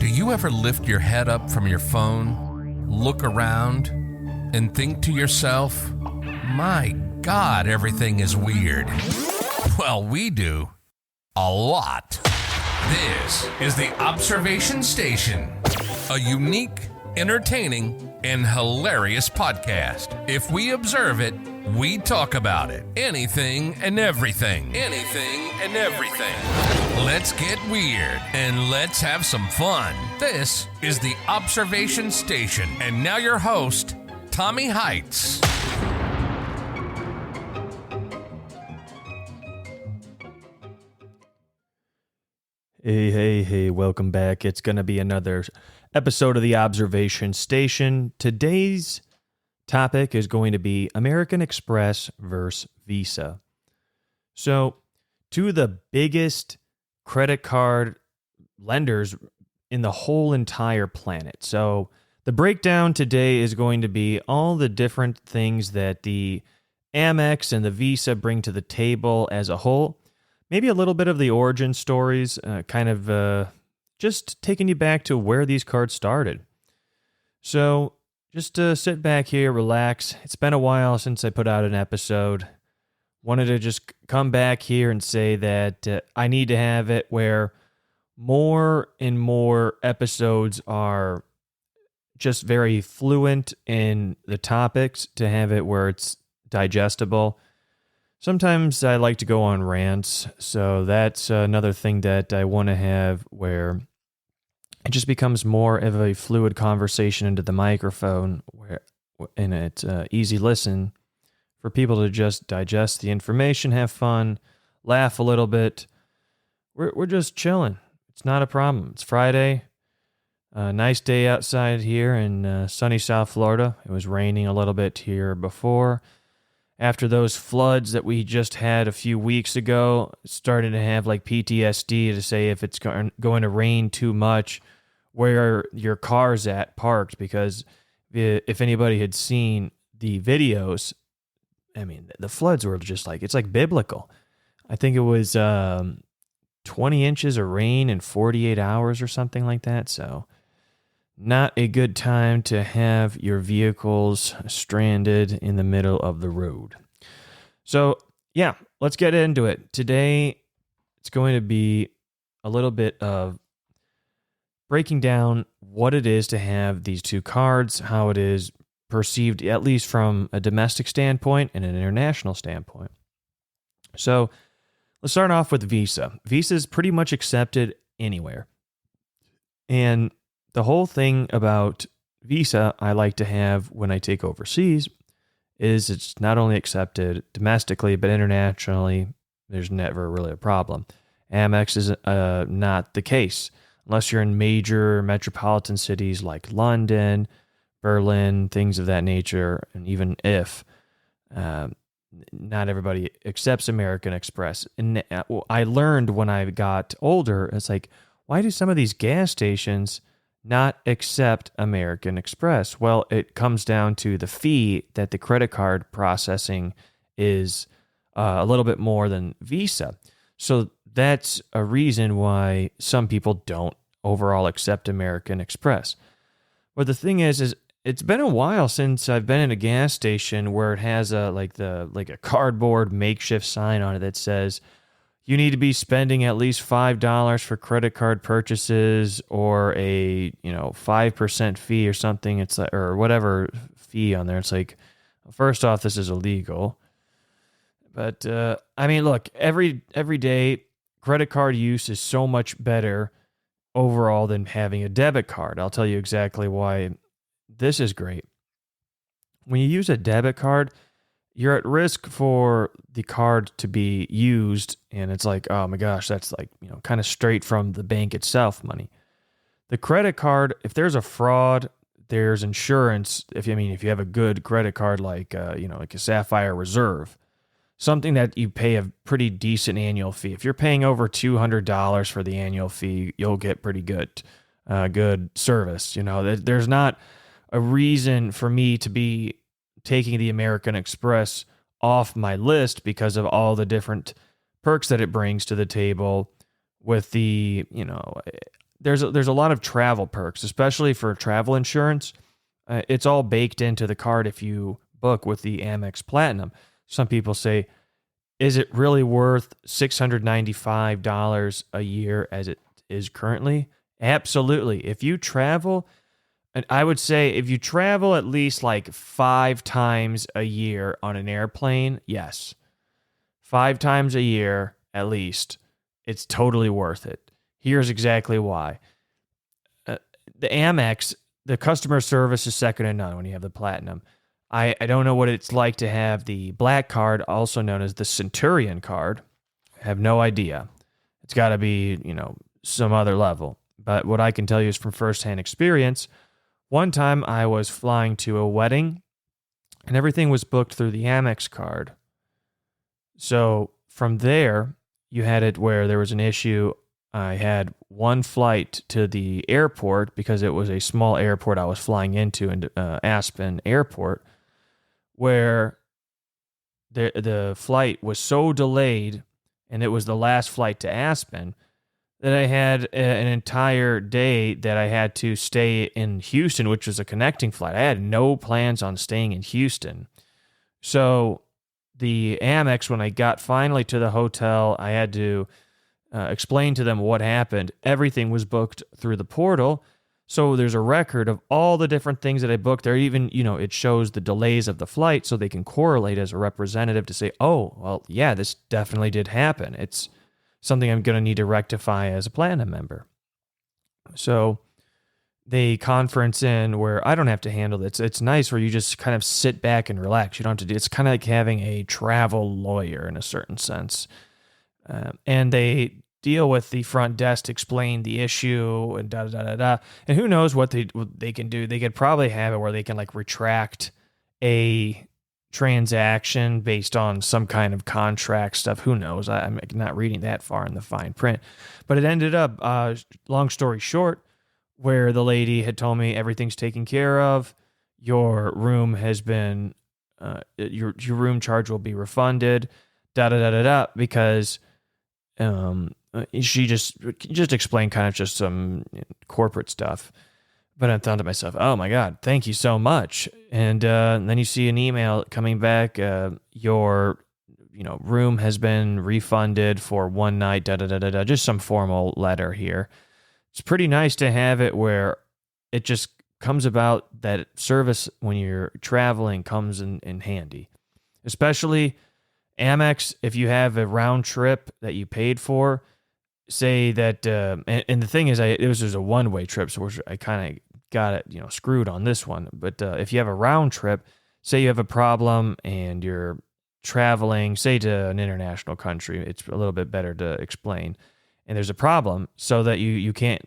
Do you ever lift your head up from your phone, look around, and think to yourself, my God, everything is weird? Well, we do. A lot. This is the Observation Station, a unique, entertaining, and hilarious podcast. If we observe it, we talk about it. Anything and everything. Anything and everything. Let's get weird and let's have some fun. This is the Observation Station. And now your host, Tommy Heitz. Hey, welcome back. It's going to be another episode of the Observation Station. Today's topic is going to be American Express versus Visa. So, two of the biggest credit card lenders in the whole entire planet. So, the breakdown today is going to be all the different things that the Amex and the Visa bring to the table as a whole. Maybe a little bit of the origin stories, just taking you back to where these cards started. So, just sit back here, relax. It's been a while since I put out an episode. Wanted to just come back here and say that I need to have it where more and more episodes are just very fluent in the topics, to have it where it's digestible. Sometimes I like to go on rants, so that's another thing that I want to have where it just becomes more of a fluid conversation into the microphone, and it's easy listen for people to just digest the information, have fun, laugh a little bit. We're just chilling. It's not a problem. It's Friday. Nice day outside here in sunny South Florida. It was raining a little bit here before. After those floods that we just had a few weeks ago, started to have like PTSD to say if it's going to rain too much, where your car's at parked, because if anybody had seen the videos, I mean, the floods were just like, it's like biblical. I think it was 20 inches of rain in 48 hours or something like that. So not a good time to have your vehicles stranded in the middle of the road. So, yeah, let's get into it. Today, it's going to be a little bit of breaking down what it is to have these two cards, how it is perceived, at least from a domestic standpoint and an international standpoint. So, let's start off with Visa. Visa is pretty much accepted anywhere. And the whole thing about Visa I like to have when I take overseas is it's not only accepted domestically, but internationally, there's never really a problem. Amex is not the case, unless you're in major metropolitan cities like London, Berlin, things of that nature, and even if not everybody accepts American Express. And I learned when I got older, it's like, why do some of these gas stations not accept American Express? Well, it comes down to the fee that the credit card processing is a little bit more than Visa. So that's a reason why some people don't overall accept American Express. But the thing is it's been a while since I've been in a gas station where it has a cardboard makeshift sign on it that says, you need to be spending at least $5 for credit card purchases, or a 5% fee or something. It's like, or whatever fee on there. It's like, first off, this is illegal. But I mean, look, every day credit card use is so much better overall than having a debit card. I'll tell you exactly why this is great. When you use a debit card, you're at risk for the card to be used, and it's like, oh my gosh, that's like, kind of straight from the bank itself money. The credit card, if there's a fraud, there's insurance. If you have a good credit card like a Sapphire Reserve, something that you pay a pretty decent annual fee. If you're paying over $200 for the annual fee, you'll get pretty good service. There's not a reason for me to be taking the American Express off my list because of all the different perks that it brings to the table with the, there's a lot of travel perks, especially for travel insurance. It's all baked into the card if you book with the Amex Platinum. Some people say, is it really worth $695 a year as it is currently? Absolutely. If you travel, and I would say if you travel at least like 5 times a year on an airplane, yes. 5 times a year at least, it's totally worth it. Here's exactly why. The Amex, the customer service is second to none when you have the Platinum. I don't know what it's like to have the black card, also known as the Centurion card. I have no idea. It's got to be, some other level. But what I can tell you is from firsthand experience, one time I was flying to a wedding and everything was booked through the Amex card. So from there, you had it where there was an issue. I had one flight to the airport because it was a small airport I was flying into, Aspen Airport, where the flight was so delayed, and it was the last flight to Aspen, that I had an entire day that I had to stay in Houston, which was a connecting flight. I had no plans on staying in Houston. So the Amex, when I got finally to the hotel, I had to explain to them what happened. Everything was booked through the portal. So there's a record of all the different things that I booked. There even, it shows the delays of the flight so they can correlate as a representative to say, oh, well, yeah, this definitely did happen. It's something I'm going to need to rectify as a Platinum member. So they conference in where I don't have to handle it. It's nice where you just kind of sit back and relax. You don't have to do. It's kind of like having a travel lawyer in a certain sense. And they deal with the front desk, explain the issue, and da-da-da-da-da. And who knows what they can do. They could probably have it where they can retract a transaction based on some kind of contract stuff. Who knows? I'm not reading that far in the fine print. But it ended up, long story short, where the lady had told me everything's taken care of. Your room has been, your room charge will be refunded, da-da-da-da-da, because she just explained kind of just some corporate stuff. But I thought to myself, oh my God, thank you so much. And then you see an email coming back, your room has been refunded for one night, da-da-da-da-da, just some formal letter here. It's pretty nice to have it where it just comes about that service when you're traveling comes in handy. Especially Amex, if you have a round trip that you paid for, say that, and the thing is, it was just a one-way trip, so I kind of got it, screwed on this one. But if you have a round trip, say you have a problem and you're traveling, say to an international country, it's a little bit better to explain. And there's a problem so that you can't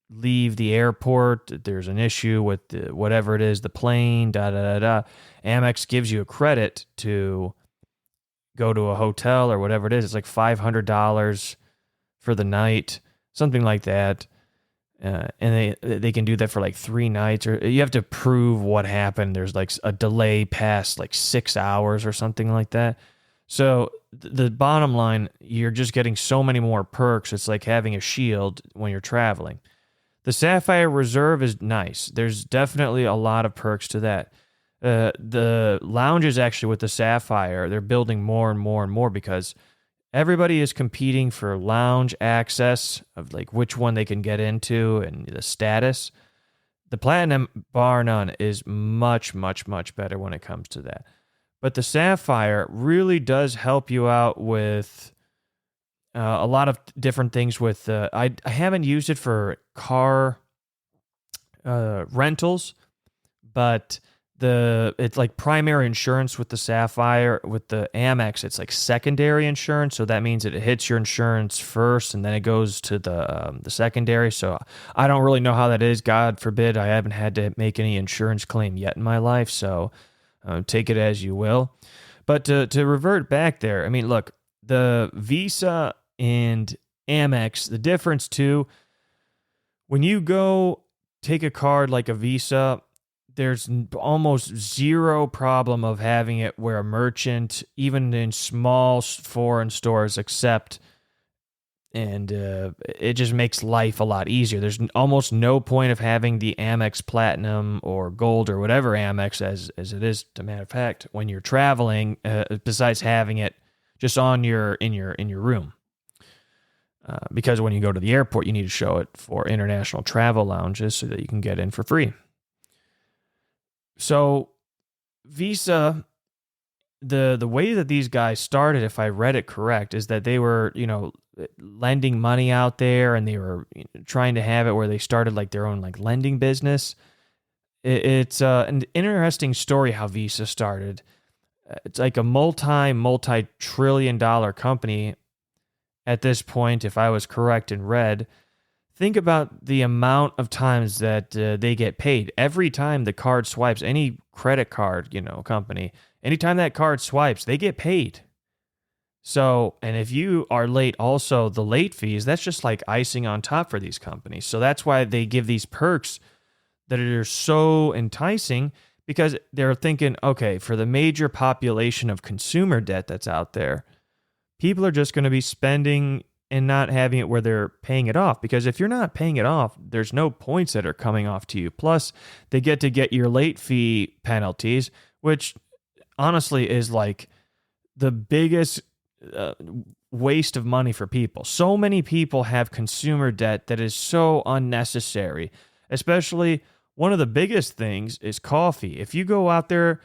leave the airport. There's an issue with whatever it is, the plane, da-da-da-da. Amex gives you a credit to go to a hotel or whatever it is. It's like $500 for the night, something like that. And they can do that for 3 nights, or you have to prove what happened. There's a delay past 6 hours or something like that. So the bottom line, you're just getting so many more perks. It's like having a shield when you're traveling. The Sapphire Reserve is nice. There's definitely a lot of perks to that. The lounges actually with the Sapphire, they're building more and more and more because everybody is competing for lounge access of which one they can get into and the status. The Platinum, bar none, is much, much, much better when it comes to that. But the Sapphire really does help you out with a lot of different things. With I haven't used it for car rentals, but it's primary insurance with the Sapphire. With the Amex, it's secondary insurance, so that means it hits your insurance first and then it goes to the secondary. So I don't really know how that is. God forbid I haven't had to make any insurance claim yet in my life, so take it as you will. But to revert back there, I mean, look, the Visa and Amex, the difference too, when you go take a card like a Visa, there's almost zero problem of having it where a merchant, even in small foreign stores, accept And it just makes life a lot easier. There's almost no point of having the Amex Platinum or Gold or whatever Amex as it is, to matter of fact, when you're traveling, besides having it just in your room. Because when you go to the airport, you need to show it for international travel lounges so that you can get in for free. So Visa, the way that these guys started, if I read it correct, is that they were, lending money out there, and they were trying to have it where they started like their own like lending business. It's an interesting story how Visa started. It's like a multi-trillion-dollar company at this point, if I was correct and read. Think about the amount of times that they get paid. Every time the card swipes, any credit card, company, anytime that card swipes, they get paid. So, and if you are late, also the late fees, that's just like icing on top for these companies. So that's why they give these perks that are so enticing, because they're thinking, okay, for the major population of consumer debt that's out there, people are just going to be spending and not having it where they're paying it off. Because if you're not paying it off, there's no points that are coming off to you. Plus, they get to get your late fee penalties, which honestly is like the biggest waste of money for people. So many people have consumer debt that is so unnecessary. Especially one of the biggest things is coffee. If you go out there,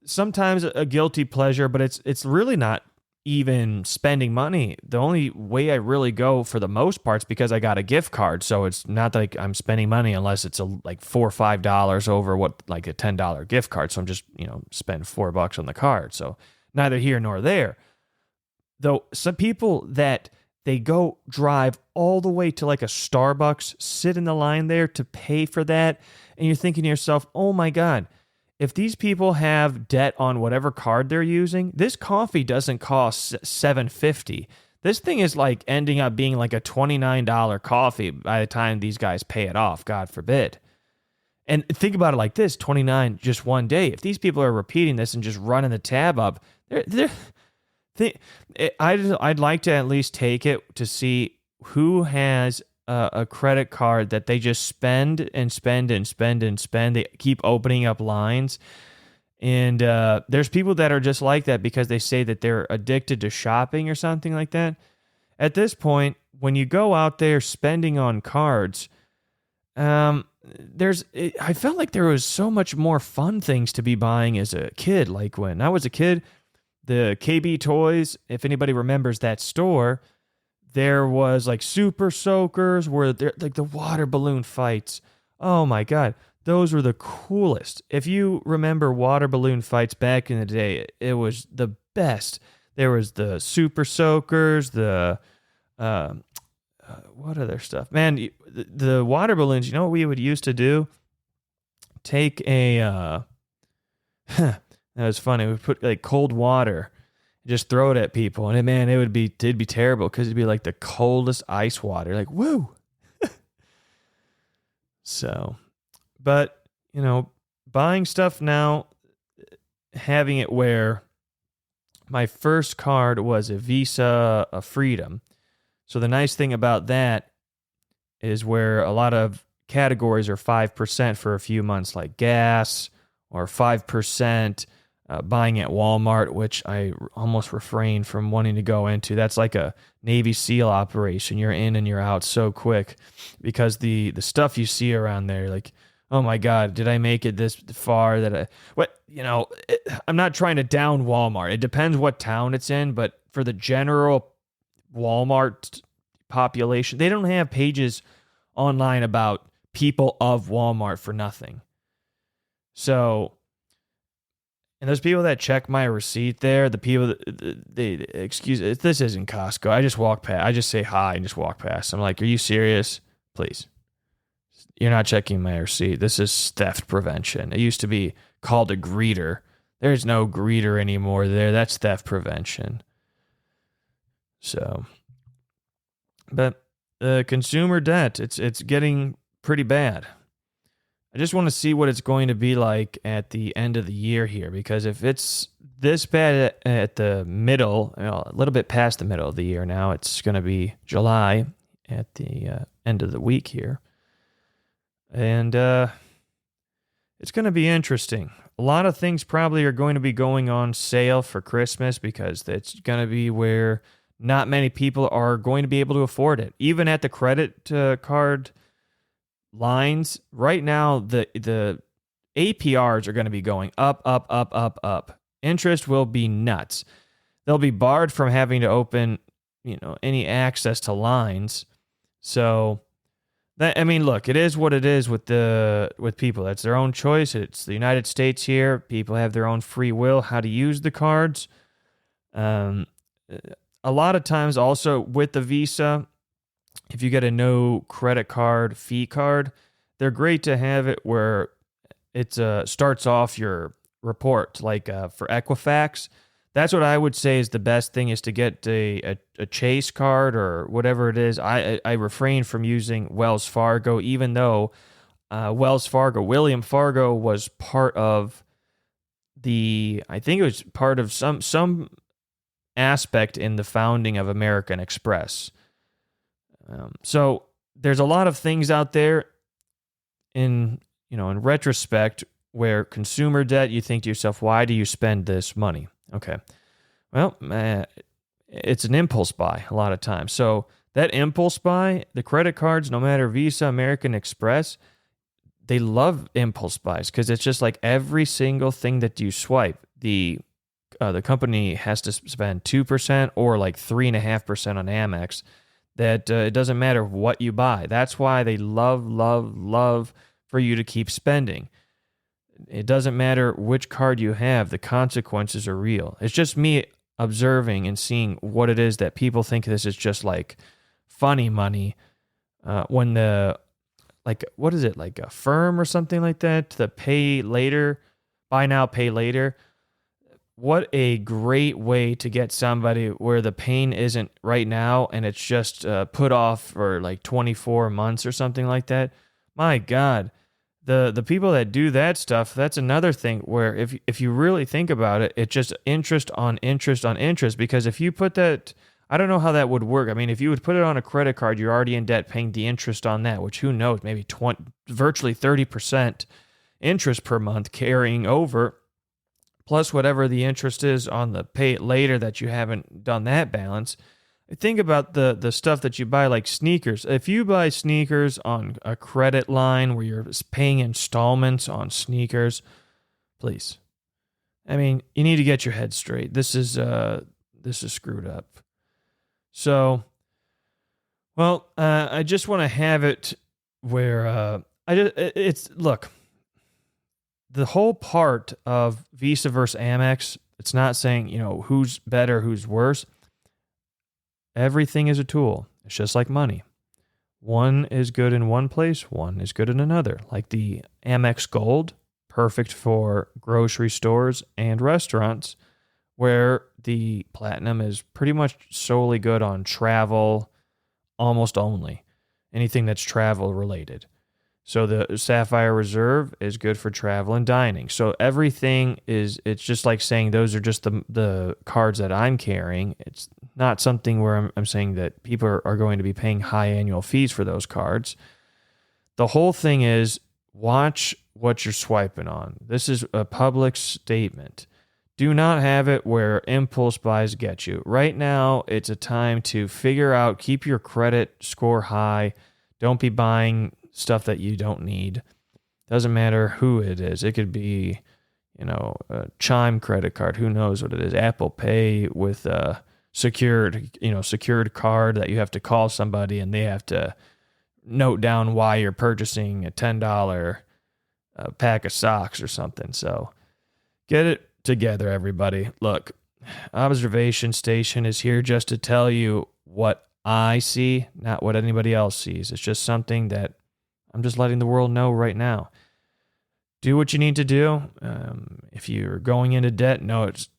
sometimes a guilty pleasure, but it's really not even spending money. The only way I really go for the most part is because I got a gift card. So it's not like I'm spending money unless it's like $4 or $5 over what like a $10 gift card. So I'm just, spend $4 on the card. So neither here nor there. Though some people that they go drive all the way to like a Starbucks, sit in the line there to pay for that. And you're thinking to yourself, oh my God, if these people have debt on whatever card they're using, this coffee doesn't cost $7.50. This thing is like ending up being like a $29 coffee by the time these guys pay it off, God forbid. And think about it like this, 29 just one day. If these people are repeating this and just running the tab up, I'd like to at least take it to see who has a credit card that they just spend and spend and spend and spend. They keep opening up lines. And there's people that are just like that because they say that they're addicted to shopping or something like that. At this point, when you go out there spending on cards, I felt like there was so much more fun things to be buying as a kid. Like when I was a kid, the KB Toys, if anybody remembers that store, there was like Super Soakers where they're like the water balloon fights. Oh my God. Those were the coolest. If you remember water balloon fights back in the day, it was the best. There was the Super Soakers, the what other stuff? Man, the water balloons, you know what we would used to do? Take a that was funny. We put like cold water, just throw it at people, and it'd be terrible because it'd be like the coldest ice water. Like, woo. So, but buying stuff now, having it where my first card was a Visa, a Freedom. So the nice thing about that is where a lot of categories are 5% for a few months, like gas, or 5% buying at Walmart, which I almost refrain from wanting to go into. That's like a Navy SEAL operation. You're in and you're out so quick because the stuff you see around there, like, oh my God, did I make it this far? I'm not trying to down Walmart. It depends what town it's in, but for the general Walmart population, they don't have pages online about people of Walmart for nothing. So, and those people that check my receipt there, the people that, this isn't Costco. I just walk past. I just say hi and just walk past. I'm like, are you serious? Please. You're not checking my receipt. This is theft prevention. It used to be called a greeter. There's no greeter anymore there. That's theft prevention. So, but consumer debt, it's getting pretty bad. I just want to see what it's going to be like at the end of the year here, because if it's this bad at the middle, a little bit past the middle of the year now. It's going to be July at the end of the week here. And it's going to be interesting. A lot of things probably are going to be going on sale for Christmas because it's going to be where not many people are going to be able to afford it. Even at the credit card lines, right now, the APRs are going to be going up, up, up, up, up. Interest will be nuts. They'll be barred from having to open, any access to lines. So look, it is what it is with people. That's their own choice. It's the United States here. People have their own free will how to use the cards. A lot of times also with the Visa, if you get a no credit card fee card, they're great to have it where it starts off your report, like for Equifax. That's what I would say is the best thing, is to get a Chase card or whatever it is. I refrain from using Wells Fargo, even though William Fargo was part of I think it was part of some aspect in the founding of American Express. So there's a lot of things out there in retrospect where consumer debt, you think to yourself, why do you spend this money? Okay. Well, it's an impulse buy a lot of times. So that impulse buy, the credit cards, no matter Visa, American Express, they love impulse buys because it's just like every single thing that you swipe, the company has to spend 2% or like 3.5% on Amex. That it doesn't matter what you buy. That's why they love, love, love for you to keep spending. It doesn't matter which card you have. The consequences are real. It's just me observing and seeing what it is that people think this is just like funny money. When what is it, like a firm or something like that, the pay later, buy now, pay later. What a great way to get somebody where the pain isn't right now and it's just put off for like 24 months or something like that. My God. The people that do that stuff, that's another thing where if you really think about it, it's just interest on interest on interest. Because if you put that, I don't know how that would work. I mean, if you would put it on a credit card, you're already in debt paying the interest on that, which who knows, maybe virtually 30% interest per month carrying over, plus whatever the interest is on the pay it later that you haven't done that balance. Think about the stuff that you buy, like sneakers. If you buy sneakers on a credit line where you're paying installments on sneakers, please. I mean, you need to get your head straight. This is screwed up. So, well, I just want to have it where look. The whole part of Visa versus Amex, it's not saying who's better, who's worse. Everything is a tool. It's just like money. One is good in one place, one is good in another. Like the Amex Gold, perfect for grocery stores and restaurants, where the Platinum is pretty much solely good on travel, almost only. Anything that's travel related. So the Sapphire Reserve is good for travel and dining. So everything it's just like saying those are just the cards that I'm carrying. It's not something where I'm saying that people are going to be paying high annual fees for those cards. The whole thing is watch what you're swiping on. This is a public statement. Do not have it where impulse buys get you. Right now, it's a time to figure out, keep your credit score high. Don't be buying stuff that you don't need. Doesn't matter who it is. It could be, a Chime credit card. Who knows what it is? Apple Pay with a secured card that you have to call somebody and they have to note down why you're purchasing a $10 pack of socks or something. So get it together, everybody. Look, Observation Station is here just to tell you what I see, not what anybody else sees. It's just something that I'm just letting the world know right now. Do what you need to do. If you're going into debt, no, it's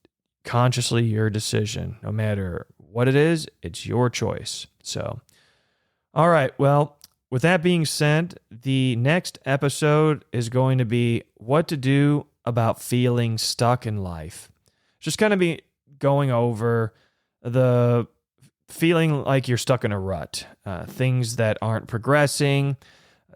consciously your decision. No matter what it is, it's your choice. So, all right. Well, with that being said, the next episode is going to be what to do about feeling stuck in life. Just kind of be going over the feeling like you're stuck in a rut, things that aren't progressing,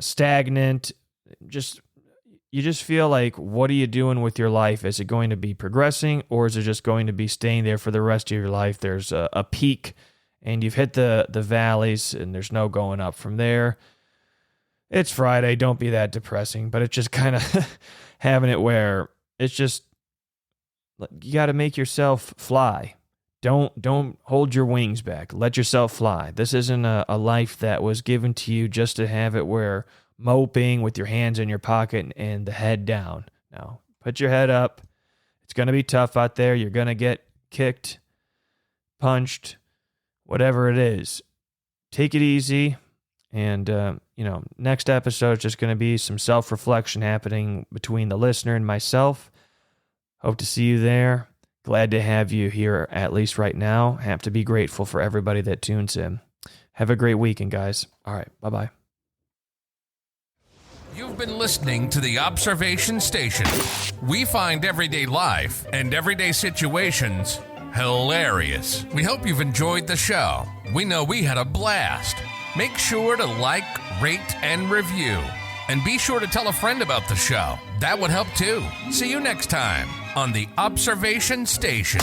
stagnant, you just feel like, what are you doing with your life? Is it going to be progressing, or is it just going to be staying there for the rest of your life? There's a peak and you've hit the valleys and there's no going up from there. It's Friday. Don't be that depressing, but it's just kind of having it where it's just, you got to make yourself fly. Don't hold your wings back. Let yourself fly. This isn't a life that was given to you just to have it where moping with your hands in your pocket and the head down. No, put your head up. It's going to be tough out there. You're going to get kicked, punched, whatever it is. Take it easy. And, next episode is just going to be some self-reflection happening between the listener and myself. Hope to see you there. Glad to have you here, at least right now. Have to be grateful for everybody that tunes in. Have a great weekend, guys. All right, bye-bye. You've been listening to The Observation Station. We find everyday life and everyday situations hilarious. We hope you've enjoyed the show. We know we had a blast. Make sure to like, rate, and review. And be sure to tell a friend about the show. That would help too. See you next time on The Observation Station.